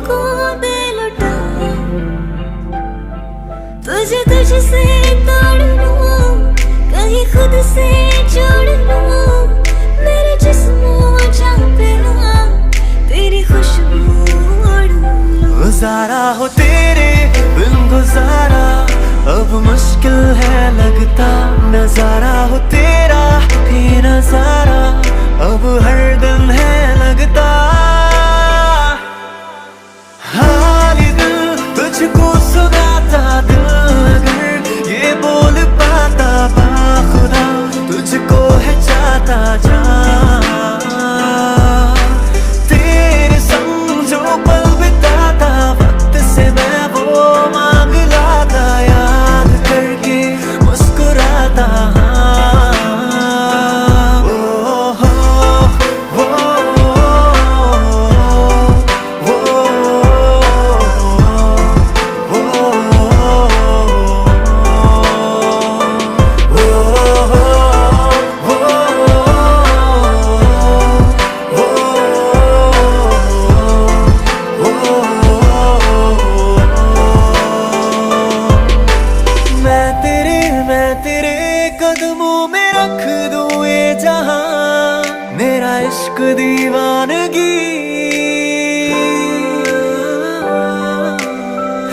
को दे लुटा, तुझे तुझसे तोड़ लूं, कहीं खुद से जोड़ लूं, मेरे जिस्मों जान पे तेरी खुशबू ओढ़ लूं। गुजारा हो तेरे बिन गुजारा अब मुश्किल है लगता, नजारा हो तेरा भी नजारा अब हर दिन है लगता। हाल दिल तुझको सुनाता, दिल अगर ये बोल पाता, बाखुदा तुझको है चाहता जा। तेरे संग जो पल बिताता, वक्त से मैं वो मांग लाता, याद करके मुस्कुराता। मैं तेरे कदमों में रख दूं ये जहां, मेरा इश्क दीवानगी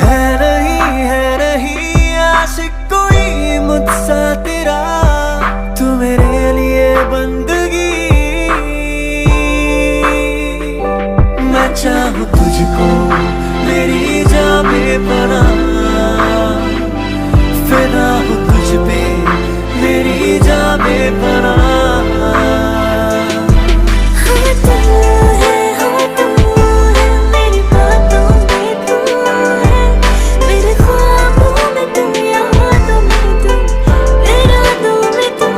है नहीं आशिक कोई मुझसा तेरा, तू मेरे लिए बंदगी। मैं चाहूं तुझको मेरी जान बेपनाह, फिदा हूँ तुझ पे मेरी जान बेपनाह। हाँ तू है मेरी बातों में तू है, मेरे ख्वाबों में तू, यादों में तू, इरादों में तू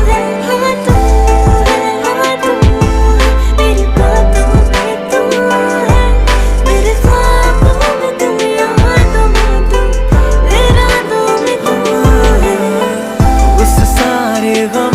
है। हाँ तू है मेरी बातों में तू है, मेरे ख्वाबों में तू, यादों में तू, इरादों में तू है। उस सारे गम